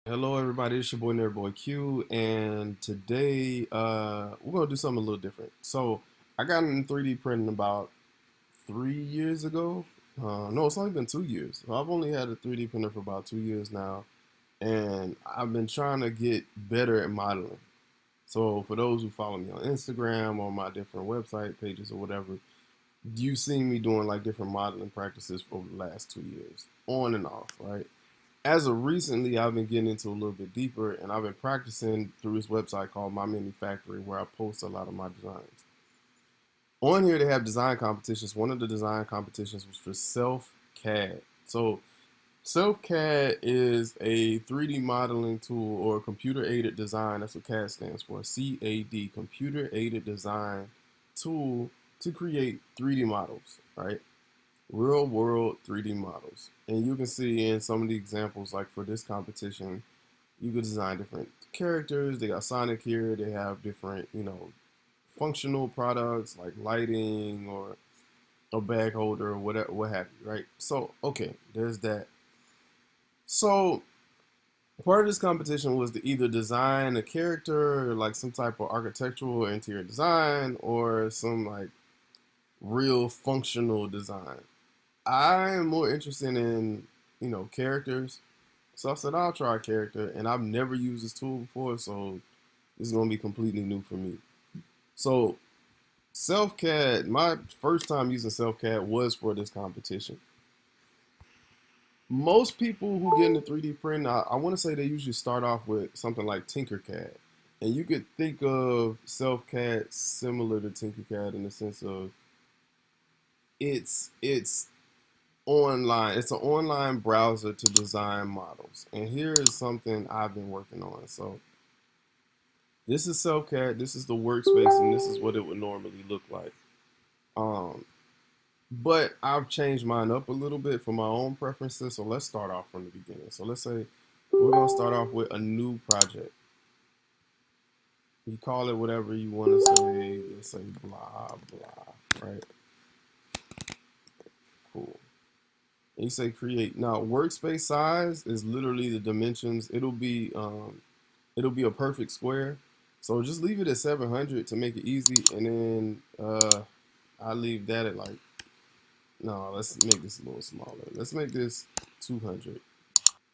Hello, everybody. It's your boy Nerd Q, and today we're gonna do something a little different. So I got in 3D printing about 3 years ago. No, it's only been 2 years. So I've only had a 3D printer for about 2 years now, and I've been trying to get better at modeling. So for those who follow me on Instagram or my different website pages or whatever, you've seen me doing like different modeling practices for the last 2 years, on and off, right? As of recently, I've been getting into a little bit deeper, and I've been practicing through this website called My Mini Factory, where I post a lot of my designs. On here, they have design competitions. One of the design competitions was for SelfCAD. So, SelfCAD is a 3D modeling tool or computer aided design. That's what CAD stands for. CAD, computer aided design tool to create 3D models, right? Real world 3D models. And you can see in some of the examples, like for this competition, you could design different characters. They got Sonic here. They have different, functional products like lighting or a bag holder or whatever, what have you, right? So, okay, there's that. So, part of this competition was to either design a character, like some type of architectural or interior design, or some like real functional design. I am more interested in, characters. So I said I'll try a character, and I've never used this tool before, so this is gonna be completely new for me. So SelfCAD, my first time using SelfCAD was for this competition. Most people who get into 3D print, I want to say they usually start off with something like Tinkercad, and you could think of SelfCAD similar to Tinkercad in the sense of it's online. It's an online browser to design models. And here is something I've been working on. So this is SelfCAD. This is the workspace, and this is what it would normally look like. Um, but I've changed mine up a little bit for my own preferences. So let's start off from the beginning. So let's say we're gonna start off with a new project. You call it whatever you want to say. Let's say blah blah. Right? Cool. And you say create. Now workspace size is literally the dimensions. It'll be a perfect square. So just leave it at 700 to make it easy, and then I leave that at like, no, let's make this a little smaller. Let's make this 200,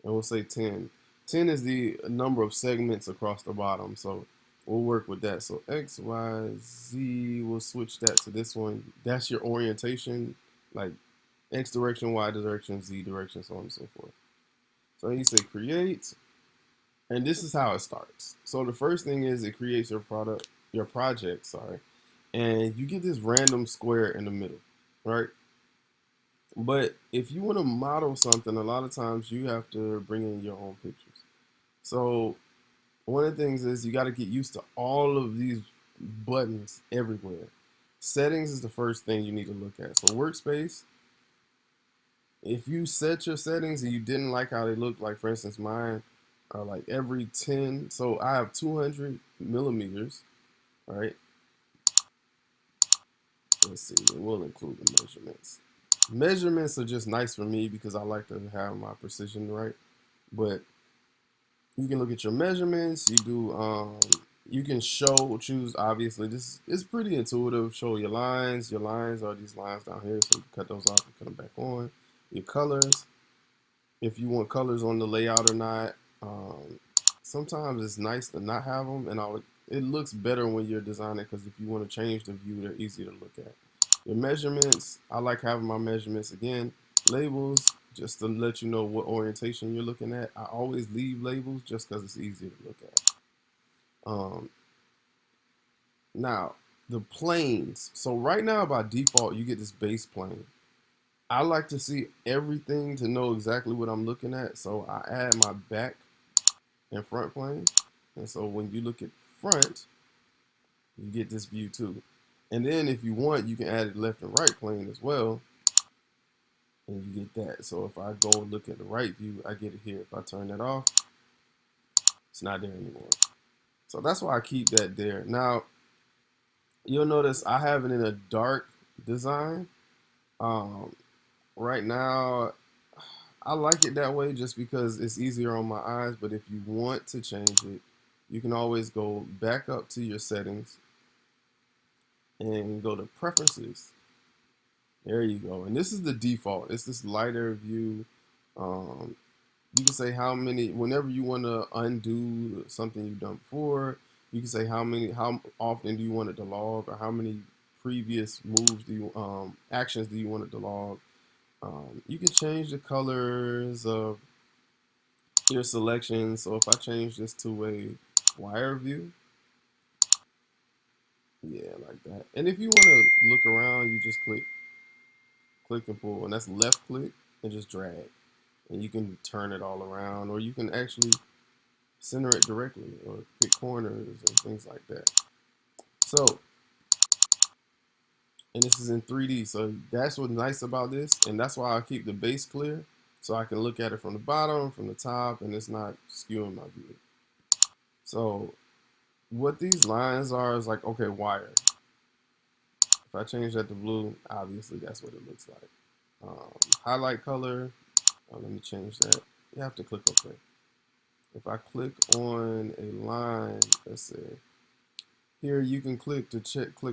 and we'll say 10. 10 is the number of segments across the bottom, so we'll work with that. So X, Y, Z, we'll switch that to this one. That's your orientation, like X direction, Y direction, Z direction, so on and so forth. So you say create, and this is how it starts. So the first thing is it creates your project, sorry, and you get this random square in the middle, right? But if you want to model something, a lot of times you have to bring in your own pictures. So one of the things is you got to get used to all of these buttons everywhere. Settings is the first thing you need to look at. So workspace, if you set your settings and you didn't like how they look, like for instance mine are like every 10, so I have 200 millimeters, right? Let's see, we'll include the measurements. Measurements are just nice for me because I like to have my precision right. But you can look at your measurements. You can choose. Obviously, this is pretty intuitive. Show your lines. Your lines are these lines down here, so you can cut those off and cut them back on. Your colors, if you want colors on the layout or not. Sometimes it's nice to not have them, and it looks better when you're designing because if you want to change the view, they're easy to look at. Your measurements, I like having my measurements again. Labels, just to let you know what orientation you're looking at. I always leave labels just because it's easier to look at. Um, Now, the planes. So right now, by default, you get this base plane. I like to see everything to know exactly what I'm looking at. So I add my back and front plane. And so when you look at front, you get this view too. And then if you want, you can add it left and right plane as well. And you get that. So if I go and look at the right view, I get it here. If I turn that off, it's not there anymore. So that's why I keep that there. Now, you'll notice I have it in a dark design. Um, right now, I like it that way just because it's easier on my eyes. But if you want to change it, you can always go back up to your settings and go to preferences. There you go. And this is the default. It's this lighter view. Um, you can say how many, whenever you want to undo something you've done before, you can say how often do you want it to log, or how many previous moves actions do you want it to log. You can change the colors of your selection. So if I change this to a wire view, yeah, like that. And if you want to look around, you just click and pull, and that's left click and just drag. And you can turn it all around, or you can actually center it directly, or pick corners and things like that. So, and this is in 3D, so that's what's nice about this, and that's why I keep the base clear, so I can look at it from the bottom, from the top, and it's not skewing my view. So, what these lines are is like, okay, wire. If I change that to blue, obviously that's what it looks like. Highlight color, let me change that. You have to click OK. If I click on a line, let's say, here you can click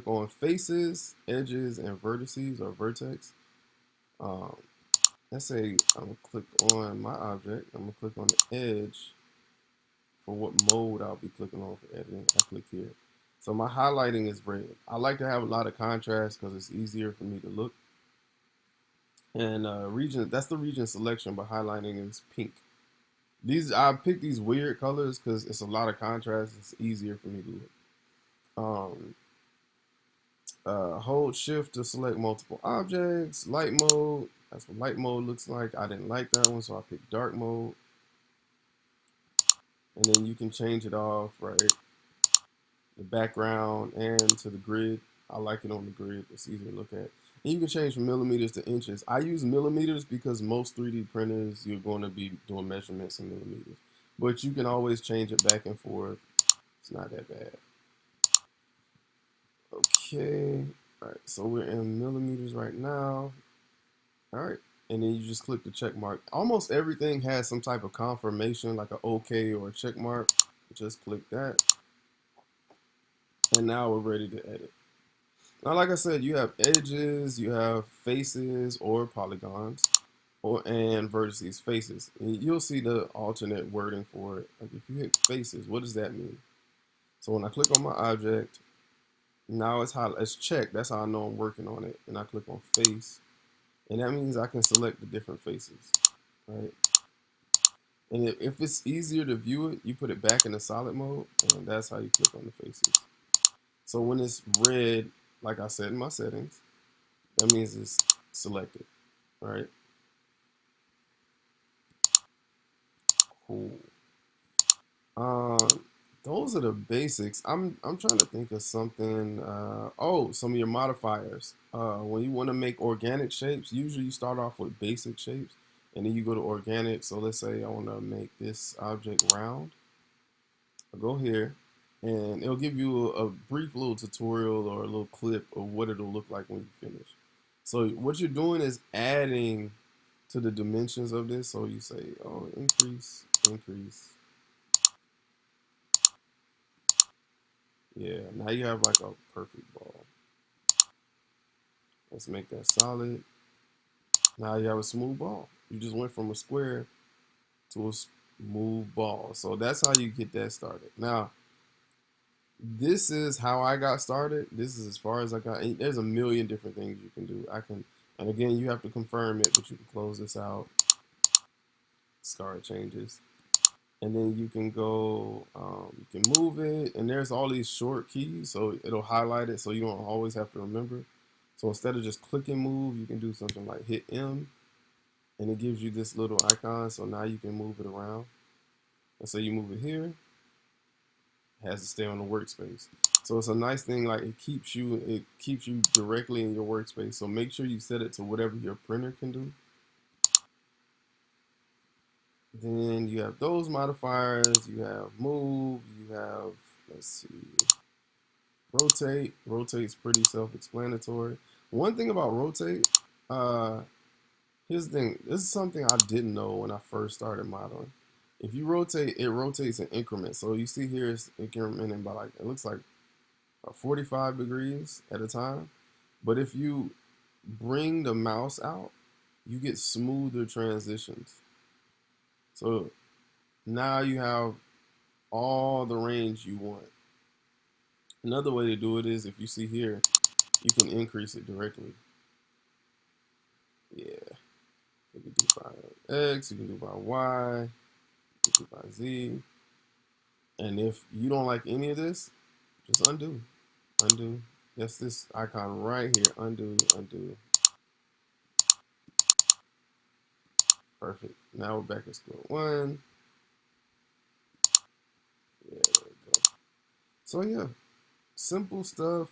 on faces, edges, and vertices or vertex. Let's say I'm gonna click on my object. I'm gonna click on the edge for what mode I'll be clicking on for editing. I click here. So my highlighting is red. I like to have a lot of contrast because it's easier for me to look. And region, that's the region selection, but highlighting is pink. I pick these weird colors because it's a lot of contrast. It's easier for me to look. Hold shift to select multiple objects. Light mode, that's what light mode looks like. I didn't like that one, so I picked dark mode. And then you can change it off, right? The background and to the grid. I like it on the grid. It's easy to look at. And you can change from millimeters to inches. I use millimeters because most 3D printers, you're going to be doing measurements in millimeters. But you can always change it back and forth. It's not that bad. Okay. All right. So we're in millimeters right now. All right. And then you just click the check mark. Almost everything has some type of confirmation, like an OK or a check mark. Just click that. And now we're ready to edit. Now, like I said, you have edges, you have faces or polygons, and vertices, faces. And you'll see the alternate wording for it. Like if you hit faces, what does that mean? So when I click on my object, now it's checked. That's how I know I'm working on it. And I click on face, and that means I can select the different faces, right? And if it's easier to view it, you put it back in the solid mode, and that's how you click on the faces. So when it's red, like I said in my settings, that means it's selected, right? Cool. Those are the basics. I'm trying to think of something. Some of your modifiers. When you want to make organic shapes, usually you start off with basic shapes, and then you go to organic. So let's say I want to make this object round. I'll go here, and it'll give you a brief little tutorial or a little clip of what it'll look like when you finish. So what you're doing is adding to the dimensions of this. So you say, oh, increase. Yeah, now you have like a perfect ball. Let's make that solid. Now you have a smooth ball. You just went from a square to a smooth ball. So that's how you get that started. Now, this is how I got started. This is as far as I got. There's a million different things you can do. And again, you have to confirm it, but you can close this out. Start changes. And then you can go, you can move it, and there's all these short keys, so it'll highlight it so you don't always have to remember. So instead of just click and move, you can do something like hit M, and it gives you this little icon, so now you can move it around. And so you move it here, it has to stay on the workspace. So it's a nice thing, like it keeps you directly in your workspace, so make sure you set it to whatever your printer can do. Then you have those modifiers, you have move, you have, let's see, rotate. Rotate's pretty self-explanatory. One thing about rotate, Here's the thing. This is something I didn't know when I first started modeling. If you rotate, it rotates in increments. So you see here it's incrementing by like, it looks like 45 degrees at a time. But if you bring the mouse out, you get smoother transitions. So now you have all the range you want. Another way to do it is if you see here, you can increase it directly. Yeah, you can do by X, you can do by Y, you can do by Z. And if you don't like any of this, just undo, undo. That's this icon right here, undo, undo. Perfect. Now we're back at square one. Yeah, there we go. So yeah, simple stuff.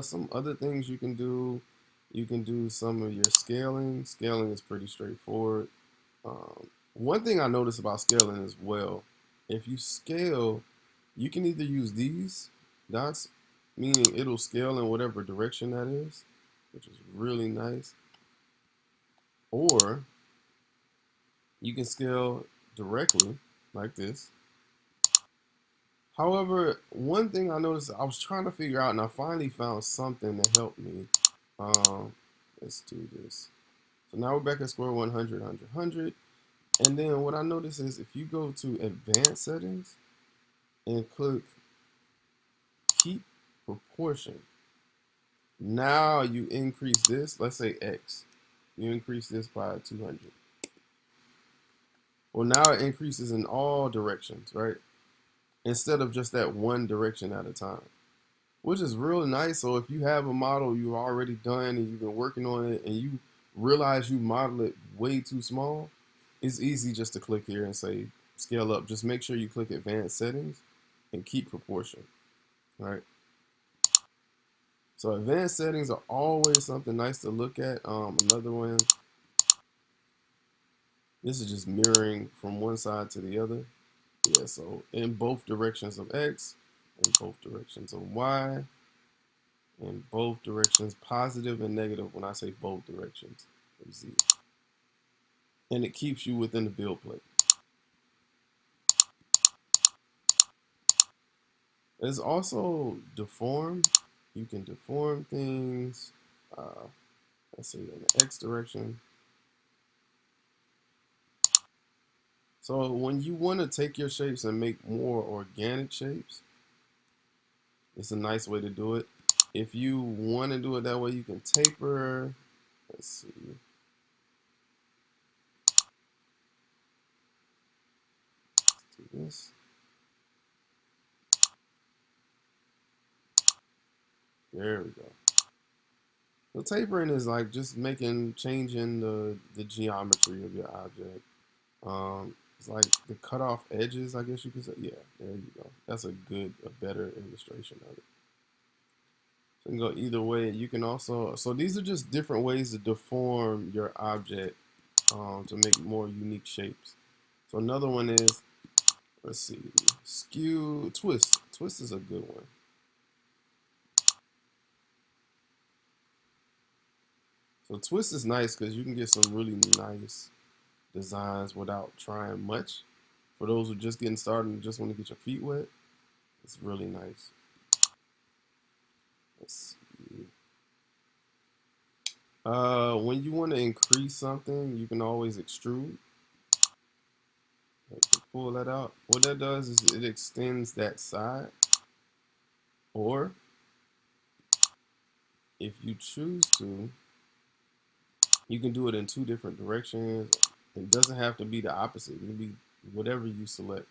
Some other things you can do. You can do some of your scaling. Scaling is pretty straightforward. One thing I noticed about scaling as well, if you scale, you can either use these dots, meaning it'll scale in whatever direction that is, which is really nice, or you can scale directly like this. However, one thing I noticed, I was trying to figure out, and I finally found something that helped me. Let's do this. So now we're back at square 100, 100, 100. And then what I noticed is if you go to advanced settings and click keep proportion, now you increase this, let's say X. You increase this by 200. Well, now it increases in all directions, right? Instead of just that one direction at a time, which is real nice. So if you have a model you've already done and you've been working on it and you realize you model it way too small, it's easy just to click here and say scale up. Just make sure you click advanced settings and keep proportion, right? So advanced settings are always something nice to look at. Another one, this is just mirroring from one side to the other. Yeah, so in both directions of X, in both directions of Y, in both directions, positive and negative when I say both directions of Z. And it keeps you within the build plate. There's also deform. You can deform things. Let's see, in the X direction. So when you want to take your shapes and make more organic shapes, it's a nice way to do it. If you want to do it that way, you can taper. Let's see. Let's do this. There we go. So tapering is like just changing the geometry of your object. It's like the cut off edges, I guess you could say. Yeah, there you go. That's a better illustration of it. So you can go either way. You can also, so these are just different ways to deform your object to make more unique shapes. So another one is, let's see, skew, twist. Twist is a good one. So twist is nice because you can get some really nice designs without trying much. For those who are just getting started and just want to get your feet wet, it's really nice. Let's see. When you want to increase something, you can always extrude. Pull that out. What that does is it extends that side. Or if you choose to, you can do it in two different directions. It doesn't have to be the opposite. It can be whatever you select.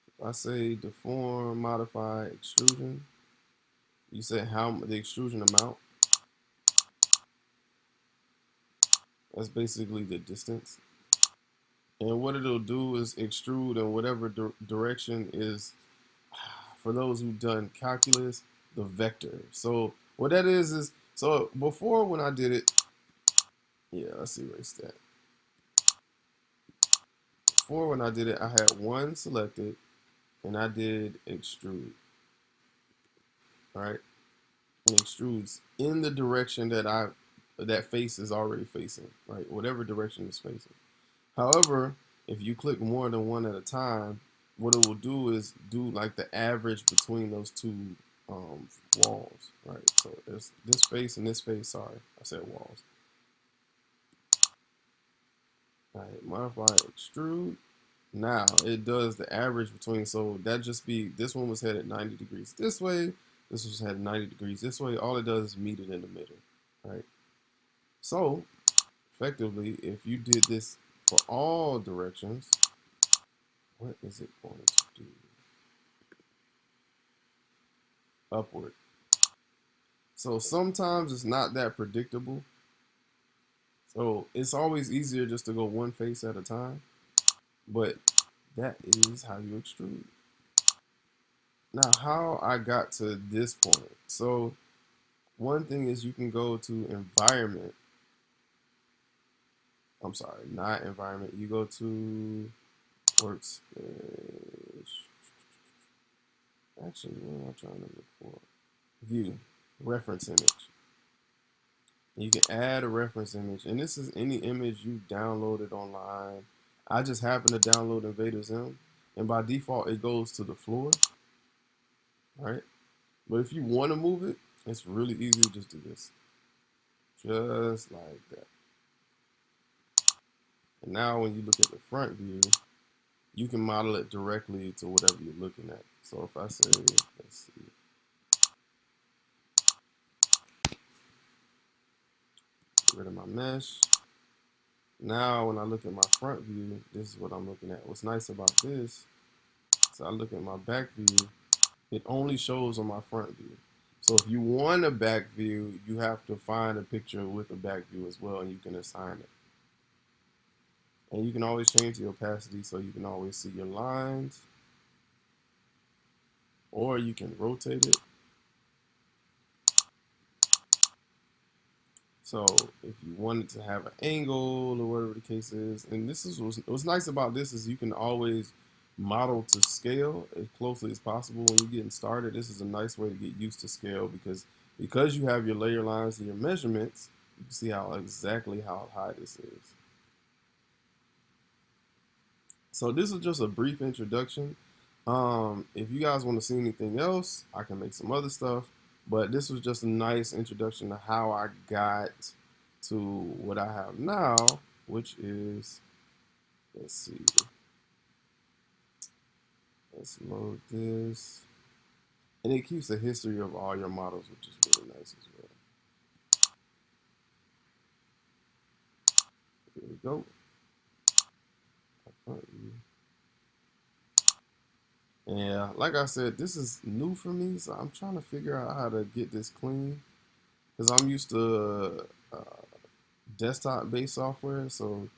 If I say deform, modify, extrusion, you say how the extrusion amount. That's basically the distance. And what it'll do is extrude in whatever direction is, for those who've done calculus, the vector. So what that is, so before when I did it, yeah, let's erase that. Before when I did it, I had one selected and I did extrude, right? And extrudes in the direction that I that face is already facing, right? Whatever direction it's facing. However, if you click more than one at a time, what it will do is do like the average between those two walls, right? So there's this face and this face. Sorry, I said walls. All right, modify extrude. Now it does the average between, so that just be, this one was headed 90 degrees this way, this was headed 90 degrees this way. All it does is meet it in the middle, right? So effectively, if you did this for all directions, what is it going to do? Upward. So sometimes it's not that predictable. So it's always easier just to go one face at a time. But that is how you extrude. Now, how I got to this point. So one thing is you can go to environment. I'm sorry, not environment. You go to workspace. Actually, what am I trying to look for? View, reference image. You can add a reference image, and this is any image you downloaded online. I just happen to download Invader Zim, and by default it goes to the floor, right? But if you want to move it, it's really easy to just do this, just like that. And now when you look at the front view, you can model it directly to whatever you're looking at. So if I say, let's see, get rid of my mesh. Now when I look at my front view, this is what I'm looking at. What's nice about this, so I look at my back view, it only shows on my front view. So if you want a back view, you have to find a picture with a back view as well, and you can assign it. And you can always change the opacity so you can always see your lines, or you can rotate it. So if you wanted to have an angle or whatever the case is, and this is what's nice about this is you can always model to scale as closely as possible when you're getting started. This is a nice way to get used to scale because you have your layer lines and your measurements, you can see exactly how high this is. So this is just a brief introduction. If you guys want to see anything else, I can make some other stuff. But this was just a nice introduction to how I got to what I have now, which is, let's see, let's load this. And it keeps a history of all your models, which is really nice as well. Here we go. Yeah, like I said, this is new for me, so I'm trying to figure out how to get this clean. Because I'm used to desktop-based software, so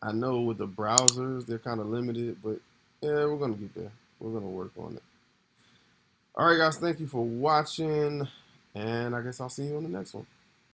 I know with the browsers, they're kind of limited, but yeah, we're going to get there. We're going to work on it. All right, guys, thank you for watching, and I guess I'll see you on the next one.